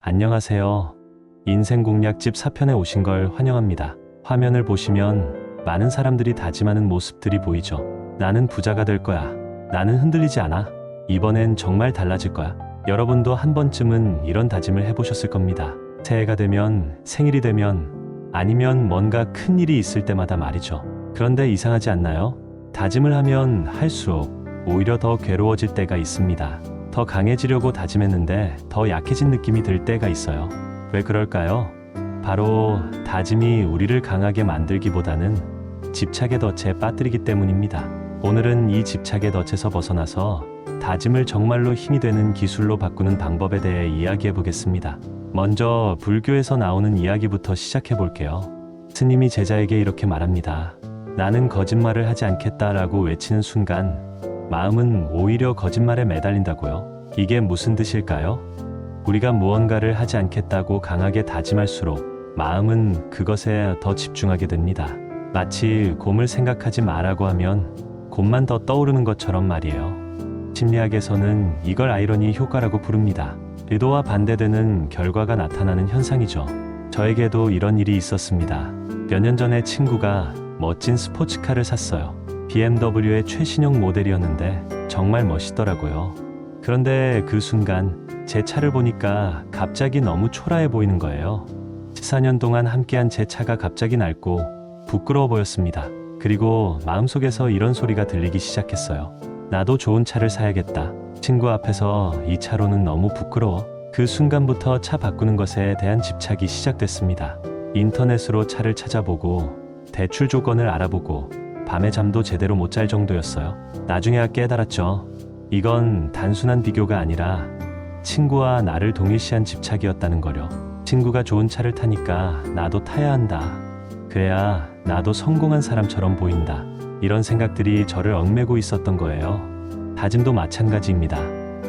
안녕하세요. 인생공략집 4편에 오신 걸 환영합니다. 화면을 보시면 많은 사람들이 다짐하는 모습들이 보이죠. 나는 부자가 될 거야. 나는 흔들리지 않아. 이번엔 정말 달라질 거야. 여러분도 한 번쯤은 이런 다짐을 해보셨을 겁니다. 새해가 되면, 생일이 되면, 아니면 뭔가 큰 일이 있을 때마다 말이죠. 그런데 이상하지 않나요? 다짐을 하면 할수록 오히려 더 괴로워질 때가 있습니다. 더 강해지려고 다짐했는데 더 약해진 느낌이 들 때가 있어요. 왜 그럴까요? 바로 다짐이 우리를 강하게 만들기보다는 집착의 덫에 빠뜨리기 때문입니다. 오늘은 이 집착의 덫에서 벗어나서 다짐을 정말로 힘이 되는 기술로 바꾸는 방법에 대해 이야기해 보겠습니다. 먼저 불교에서 나오는 이야기부터 시작해 볼게요. 스님이 제자에게 이렇게 말합니다. 나는 거짓말을 하지 않겠다라고 외치는 순간 마음은 오히려 거짓말에 매달린다고요. 이게 무슨 뜻일까요? 우리가 무언가를 하지 않겠다고 강하게 다짐할수록 마음은 그것에 더 집중하게 됩니다. 마치 곰을 생각하지 마라고 하면 곰만 더 떠오르는 것처럼 말이에요. 심리학에서는 이걸 아이러니 효과라고 부릅니다. 의도와 반대되는 결과가 나타나는 현상이죠. 저에게도 이런 일이 있었습니다. 몇 년 전에 친구가 멋진 스포츠카를 샀어요. BMW의 최신형 모델이었는데 정말 멋있더라고요. 그런데 그 순간 제 차를 보니까 갑자기 너무 초라해 보이는 거예요. 14년 동안 함께한 제 차가 갑자기 낡고 부끄러워 보였습니다. 그리고 마음속에서 이런 소리가 들리기 시작했어요. 나도 좋은 차를 사야겠다. 친구 앞에서 이 차로는 너무 부끄러워. 그 순간부터 차 바꾸는 것에 대한 집착이 시작됐습니다. 인터넷으로 차를 찾아보고 대출 조건을 알아보고 밤에 잠도 제대로 못 잘 정도였어요. 나중에야 깨달았죠. 이건 단순한 비교가 아니라 친구와 나를 동일시한 집착이었다는 거려. 친구가 좋은 차를 타니까 나도 타야 한다. 그래야 나도 성공한 사람처럼 보인다. 이런 생각들이 저를 얽매고 있었던 거예요. 다짐도 마찬가지입니다.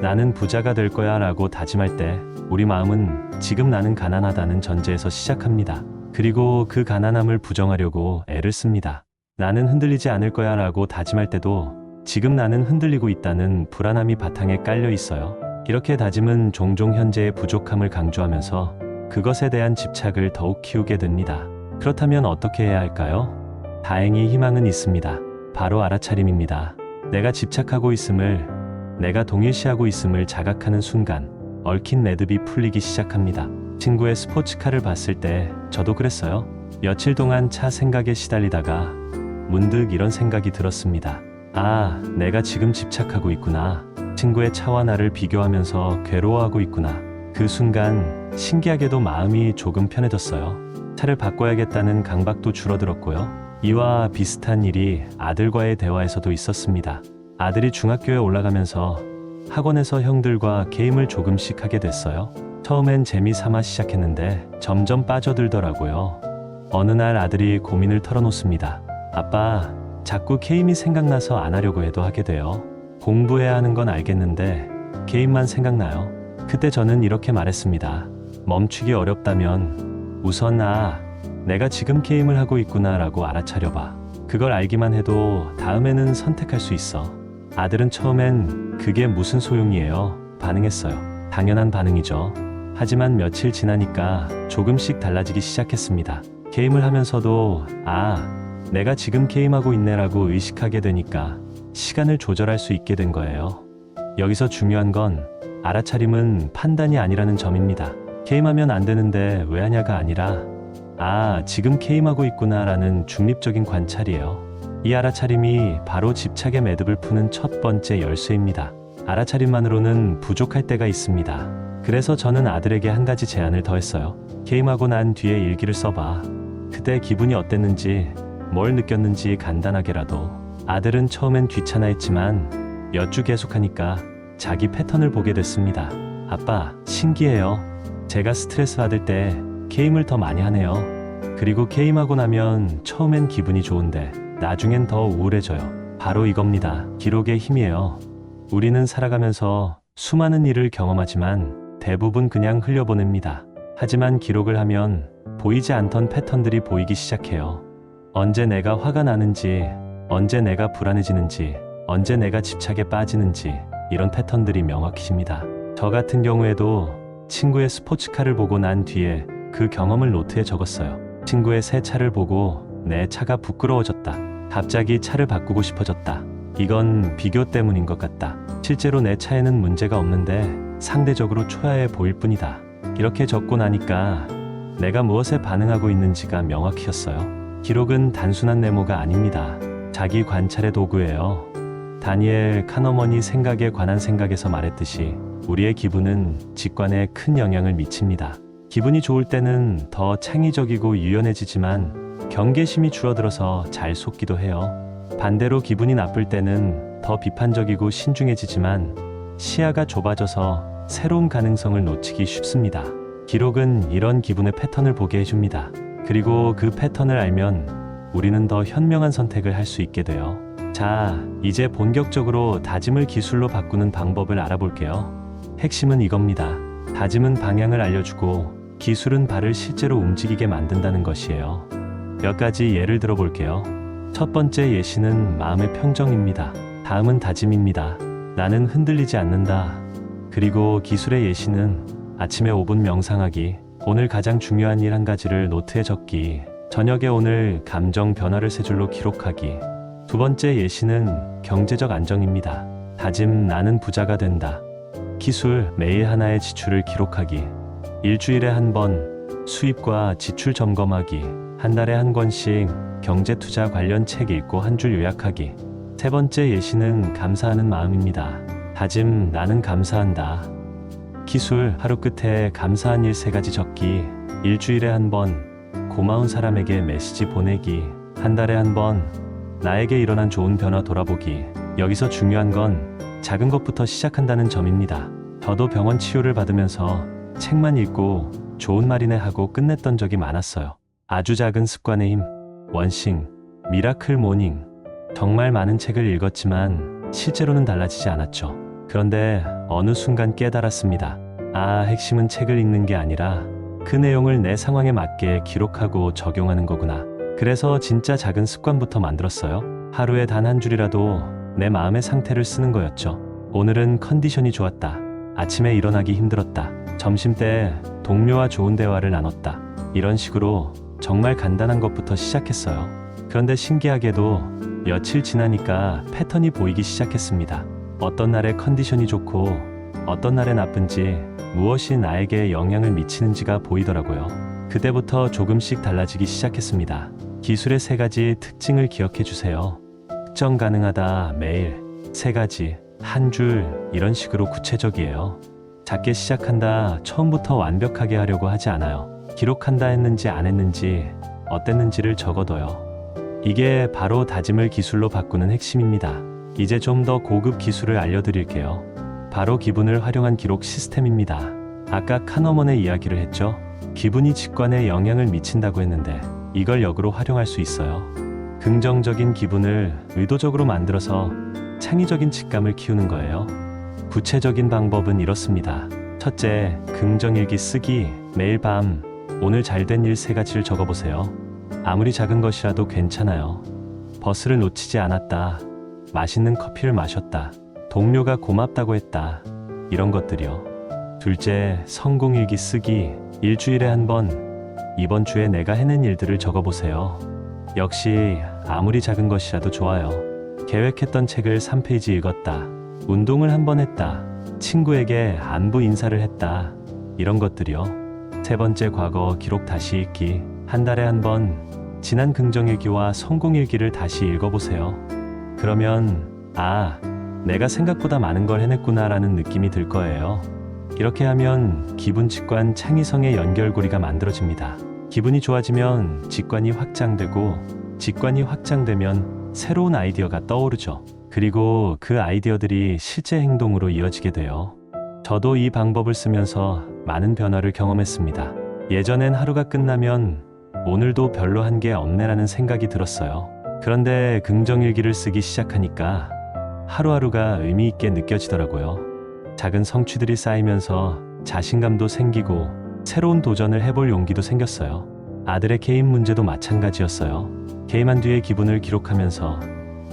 나는 부자가 될 거야 라고 다짐할 때 우리 마음은 지금 나는 가난하다는 전제에서 시작합니다. 그리고 그 가난함을 부정하려고 애를 씁니다. 나는 흔들리지 않을 거야 라고 다짐할 때도 지금 나는 흔들리고 있다는 불안함이 바탕에 깔려 있어요. 이렇게 다짐은 종종 현재의 부족함을 강조하면서 그것에 대한 집착을 더욱 키우게 됩니다. 그렇다면 어떻게 해야 할까요? 다행히 희망은 있습니다. 바로 알아차림입니다. 내가 집착하고 있음을, 내가 동일시하고 있음을 자각하는 순간 얽힌 매듭이 풀리기 시작합니다. 친구의 스포츠카를 봤을 때 저도 그랬어요. 며칠 동안 차 생각에 시달리다가 문득 이런 생각이 들었습니다. 아, 내가 지금 집착하고 있구나. 친구의 차와 나를 비교하면서 괴로워하고 있구나. 그 순간 신기하게도 마음이 조금 편해졌어요. 차를 바꿔야겠다는 강박도 줄어들었고요. 이와 비슷한 일이 아들과의 대화에서도 있었습니다. 아들이 중학교에 올라가면서 학원에서 형들과 게임을 조금씩 하게 됐어요. 처음엔 재미삼아 시작했는데 점점 빠져들더라고요. 어느 날 아들이 고민을 털어놓습니다. 아빠, 자꾸 게임이 생각나서 안 하려고 해도 하게 돼요. 공부해야 하는 건 알겠는데 게임만 생각나요. 그때 저는 이렇게 말했습니다. 멈추기 어렵다면 우선 내가 지금 게임을 하고 있구나 라고 알아차려봐. 그걸 알기만 해도 다음에는 선택할 수 있어. 아들은 처음엔 그게 무슨 소용이에요? 반응했어요. 당연한 반응이죠. 하지만 며칠 지나니까 조금씩 달라지기 시작했습니다. 게임을 하면서도 내가 지금 게임하고 있네라고 의식하게 되니까 시간을 조절할 수 있게 된 거예요. 여기서 중요한 건 알아차림은 판단이 아니라는 점입니다. 게임하면 안 되는데 왜 하냐가 아니라 지금 게임하고 있구나 라는 중립적인 관찰이에요. 이 알아차림이 바로 집착의 매듭을 푸는 첫 번째 열쇠입니다. 알아차림만으로는 부족할 때가 있습니다. 그래서 저는 아들에게 한 가지 제안을 더했어요. 게임하고 난 뒤에 일기를 써봐. 그때 기분이 어땠는지, 뭘 느꼈는지 간단하게라도. 아들은 처음엔 귀찮아했지만 몇 주 계속하니까 자기 패턴을 보게 됐습니다. 아빠, 신기해요. 제가 스트레스 받을 때 게임을 더 많이 하네요. 그리고 게임하고 나면 처음엔 기분이 좋은데 나중엔 더 우울해져요. 바로 이겁니다. 기록의 힘이에요. 우리는 살아가면서 수많은 일을 경험하지만 대부분 그냥 흘려보냅니다. 하지만 기록을 하면 보이지 않던 패턴들이 보이기 시작해요. 언제 내가 화가 나는지, 언제 내가 불안해지는지, 언제 내가 집착에 빠지는지 이런 패턴들이 명확해집니다. 저 같은 경우에도 친구의 스포츠카를 보고 난 뒤에 그 경험을 노트에 적었어요. 친구의 새 차를 보고 내 차가 부끄러워졌다. 갑자기 차를 바꾸고 싶어졌다. 이건 비교 때문인 것 같다. 실제로 내 차에는 문제가 없는데 상대적으로 초라해 보일 뿐이다. 이렇게 적고 나니까 내가 무엇에 반응하고 있는지가 명확해졌어요. 기록은 단순한 메모가 아닙니다. 자기 관찰의 도구예요. 다니엘 카너먼이 생각에 관한 생각에서 말했듯이 우리의 기분은 직관에 큰 영향을 미칩니다. 기분이 좋을 때는 더 창의적이고 유연해지지만 경계심이 줄어들어서 잘 속기도 해요. 반대로 기분이 나쁠 때는 더 비판적이고 신중해지지만 시야가 좁아져서 새로운 가능성을 놓치기 쉽습니다. 기록은 이런 기분의 패턴을 보게 해줍니다. 그리고 그 패턴을 알면 우리는 더 현명한 선택을 할 수 있게 돼요. 자, 이제 본격적으로 다짐을 기술로 바꾸는 방법을 알아볼게요. 핵심은 이겁니다. 다짐은 방향을 알려주고 기술은 발을 실제로 움직이게 만든다는 것이에요. 몇 가지 예를 들어 볼게요. 첫 번째 예시는 마음의 평정입니다. 다음은 다짐입니다. 나는 흔들리지 않는다. 그리고 기술의 예시는 아침에 5분 명상하기, 오늘 가장 중요한 일 한 가지를 노트에 적기, 저녁에 오늘 감정 변화를 세 줄로 기록하기. 두 번째 예시는 경제적 안정입니다. 다짐, 나는 부자가 된다. 기술, 매일 하나의 지출을 기록하기. 일주일에 한 번 수입과 지출 점검하기. 한 달에 한 권씩 경제 투자 관련 책 읽고 한 줄 요약하기. 세 번째 예시는 감사하는 마음입니다. 다짐, 나는 감사한다. 기술, 하루 끝에 감사한 일 3가지 적기. 일주일에 한 번 고마운 사람에게 메시지 보내기. 한 달에 한 번 나에게 일어난 좋은 변화 돌아보기. 여기서 중요한 건 작은 것부터 시작한다는 점입니다. 저도 병원 치료를 받으면서 책만 읽고 좋은 말이네 하고 끝냈던 적이 많았어요. 아주 작은 습관의 힘, 원싱, 미라클 모닝. 정말 많은 책을 읽었지만 실제로는 달라지지 않았죠. 그런데 어느 순간 깨달았습니다. 아, 핵심은 책을 읽는 게 아니라 그 내용을 내 상황에 맞게 기록하고 적용하는 거구나. 그래서 진짜 작은 습관부터 만들었어요. 하루에 단 한 줄이라도 내 마음의 상태를 쓰는 거였죠. 오늘은 컨디션이 좋았다. 아침에 일어나기 힘들었다. 점심때 동료와 좋은 대화를 나눴다. 이런 식으로 정말 간단한 것부터 시작했어요. 그런데 신기하게도 며칠 지나니까 패턴이 보이기 시작했습니다. 어떤 날에 컨디션이 좋고 어떤 날에 나쁜지, 무엇이 나에게 영향을 미치는지가 보이더라고요. 그때부터 조금씩 달라지기 시작했습니다. 기술의 3가지 특징을 기억해 주세요. 특정 가능하다, 매일, 3가지, 한 줄, 이런 식으로 구체적이에요. 작게 시작한다, 처음부터 완벽하게 하려고 하지 않아요. 기록한다, 했는지 안 했는지, 어땠는지를 적어둬요. 이게 바로 다짐을 기술로 바꾸는 핵심입니다. 이제 좀 더 고급 기술을 알려드릴게요. 바로 기분을 활용한 기록 시스템입니다. 아까 카너먼의 이야기를 했죠? 기분이 직관에 영향을 미친다고 했는데 이걸 역으로 활용할 수 있어요. 긍정적인 기분을 의도적으로 만들어서 창의적인 직감을 키우는 거예요. 구체적인 방법은 이렇습니다. 첫째, 긍정일기 쓰기. 매일 밤 오늘 잘된 일 3가지를 적어보세요. 아무리 작은 것이라도 괜찮아요. 버스를 놓치지 않았다. 맛있는 커피를 마셨다. 동료가 고맙다고 했다. 이런 것들이요. 둘째, 성공일기 쓰기. 일주일에 한 번 이번 주에 내가 해낸 일들을 적어보세요. 역시 아무리 작은 것이라도 좋아요. 계획했던 책을 3페이지 읽었다. 운동을 한 번 했다. 친구에게 안부 인사를 했다. 이런 것들이요. 세 번째, 과거 기록 다시 읽기. 한 달에 한 번 지난 긍정일기와 성공일기를 다시 읽어보세요. 그러면 내가 생각보다 많은 걸 해냈구나 라는 느낌이 들 거예요. 이렇게 하면 기분, 직관, 창의성의 연결고리가 만들어집니다. 기분이 좋아지면 직관이 확장되고, 직관이 확장되면 새로운 아이디어가 떠오르죠. 그리고 그 아이디어들이 실제 행동으로 이어지게 돼요. 저도 이 방법을 쓰면서 많은 변화를 경험했습니다. 예전엔 하루가 끝나면 오늘도 별로 한 게 없네라는 생각이 들었어요. 그런데 긍정일기를 쓰기 시작하니까 하루하루가 의미 있게 느껴지더라고요. 작은 성취들이 쌓이면서 자신감도 생기고 새로운 도전을 해볼 용기도 생겼어요. 아들의 게임 문제도 마찬가지였어요. 게임한 뒤에 기분을 기록하면서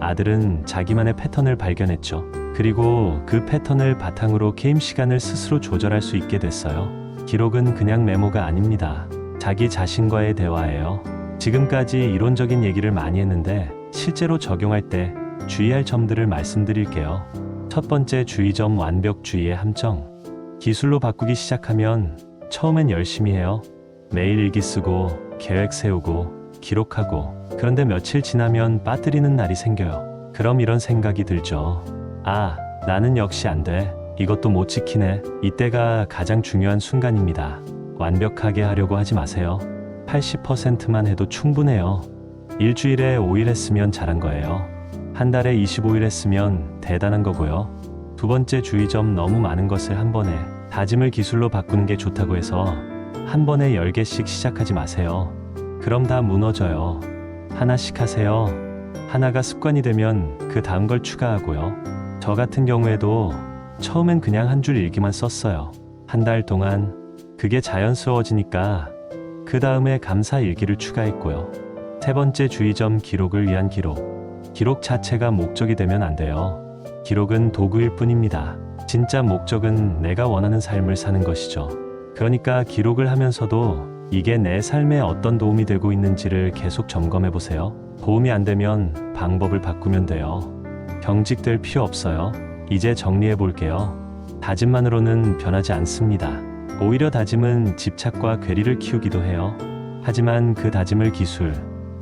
아들은 자기만의 패턴을 발견했죠. 그리고 그 패턴을 바탕으로 게임 시간을 스스로 조절할 수 있게 됐어요. 기록은 그냥 메모가 아닙니다. 자기 자신과의 대화예요. 지금까지 이론적인 얘기를 많이 했는데 실제로 적용할 때 주의할 점들을 말씀드릴게요. 첫 번째 주의점, 완벽주의의 함정. 기술로 바꾸기 시작하면 처음엔 열심히 해요. 매일 일기 쓰고 계획 세우고 기록하고, 그런데 며칠 지나면 빠뜨리는 날이 생겨요. 그럼 이런 생각이 들죠. 아, 나는 역시 안 돼. 이것도 못 지키네. 이때가 가장 중요한 순간입니다. 완벽하게 하려고 하지 마세요. 80%만 해도 충분해요. 일주일에 5일 했으면 잘한 거예요. 한 달에 25일 했으면 대단한 거고요. 두 번째 주의점, 너무 많은 것을 한 번에. 다짐을 기술로 바꾸는 게 좋다고 해서 한 번에 10개씩 시작하지 마세요. 그럼 다 무너져요. 하나씩 하세요. 하나가 습관이 되면 그 다음 걸 추가하고요. 저 같은 경우에도 처음엔 그냥 한 줄 일기만 썼어요. 한 달 동안 그게 자연스러워지니까 그 다음에 감사 일기를 추가했고요. 세 번째 주의점, 기록을 위한 기록. 기록 자체가 목적이 되면 안 돼요. 기록은 도구일 뿐입니다. 진짜 목적은 내가 원하는 삶을 사는 것이죠. 그러니까 기록을 하면서도 이게 내 삶에 어떤 도움이 되고 있는지를 계속 점검해 보세요. 도움이 안 되면 방법을 바꾸면 돼요. 경직될 필요 없어요. 이제 정리해 볼게요. 다짐만으로는 변하지 않습니다. 오히려 다짐은 집착과 괴리를 키우기도 해요. 하지만 그 다짐을 기술,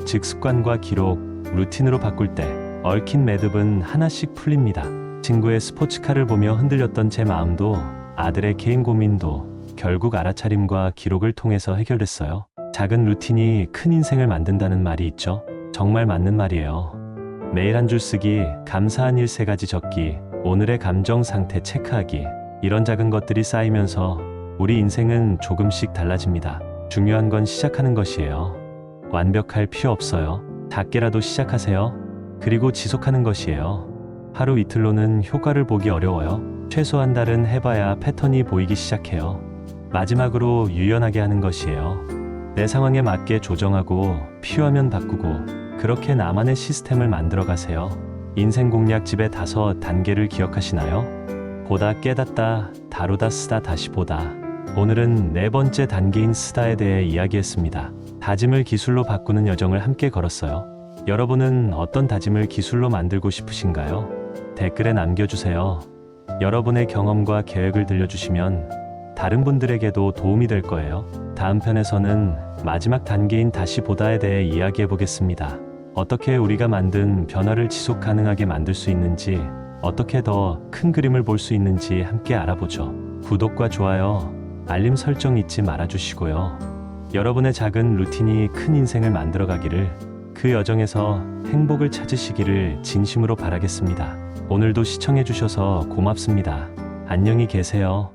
즉 습관과 기록, 루틴으로 바꿀 때 얽힌 매듭은 하나씩 풀립니다. 친구의 스포츠카를 보며 흔들렸던 제 마음도, 아들의 개인 고민도 결국 알아차림과 기록을 통해서 해결됐어요. 작은 루틴이 큰 인생을 만든다는 말이 있죠. 정말 맞는 말이에요. 매일 한 줄 쓰기, 감사한 일 3가지 적기, 오늘의 감정 상태 체크하기. 이런 작은 것들이 쌓이면서 우리 인생은 조금씩 달라집니다. 중요한 건 시작하는 것이에요. 완벽할 필요 없어요. 작게라도 시작하세요. 그리고 지속하는 것이에요. 하루 이틀로는 효과를 보기 어려워요. 최소 한 달은 해봐야 패턴이 보이기 시작해요. 마지막으로 유연하게 하는 것이에요. 내 상황에 맞게 조정하고 필요하면 바꾸고, 그렇게 나만의 시스템을 만들어 가세요. 인생 공략집의 5단계를 기억하시나요? 보다, 깨닫다, 다루다, 쓰다, 다시 보다. 오늘은 4번째 단계인 쓰다에 대해 이야기했습니다. 다짐을 기술로 바꾸는 여정을 함께 걸었어요. 여러분은 어떤 다짐을 기술로 만들고 싶으신가요? 댓글에 남겨주세요. 여러분의 경험과 계획을 들려주시면 다른 분들에게도 도움이 될 거예요. 다음 편에서는 마지막 단계인 다시 보다에 대해 이야기해 보겠습니다. 어떻게 우리가 만든 변화를 지속 가능하게 만들 수 있는지, 어떻게 더 큰 그림을 볼 수 있는지 함께 알아보죠. 구독과 좋아요, 알림 설정 잊지 말아주시고요. 여러분의 작은 루틴이 큰 인생을 만들어 가기를, 그 여정에서 행복을 찾으시기를 진심으로 바라겠습니다. 오늘도 시청해 주셔서 고맙습니다. 안녕히 계세요.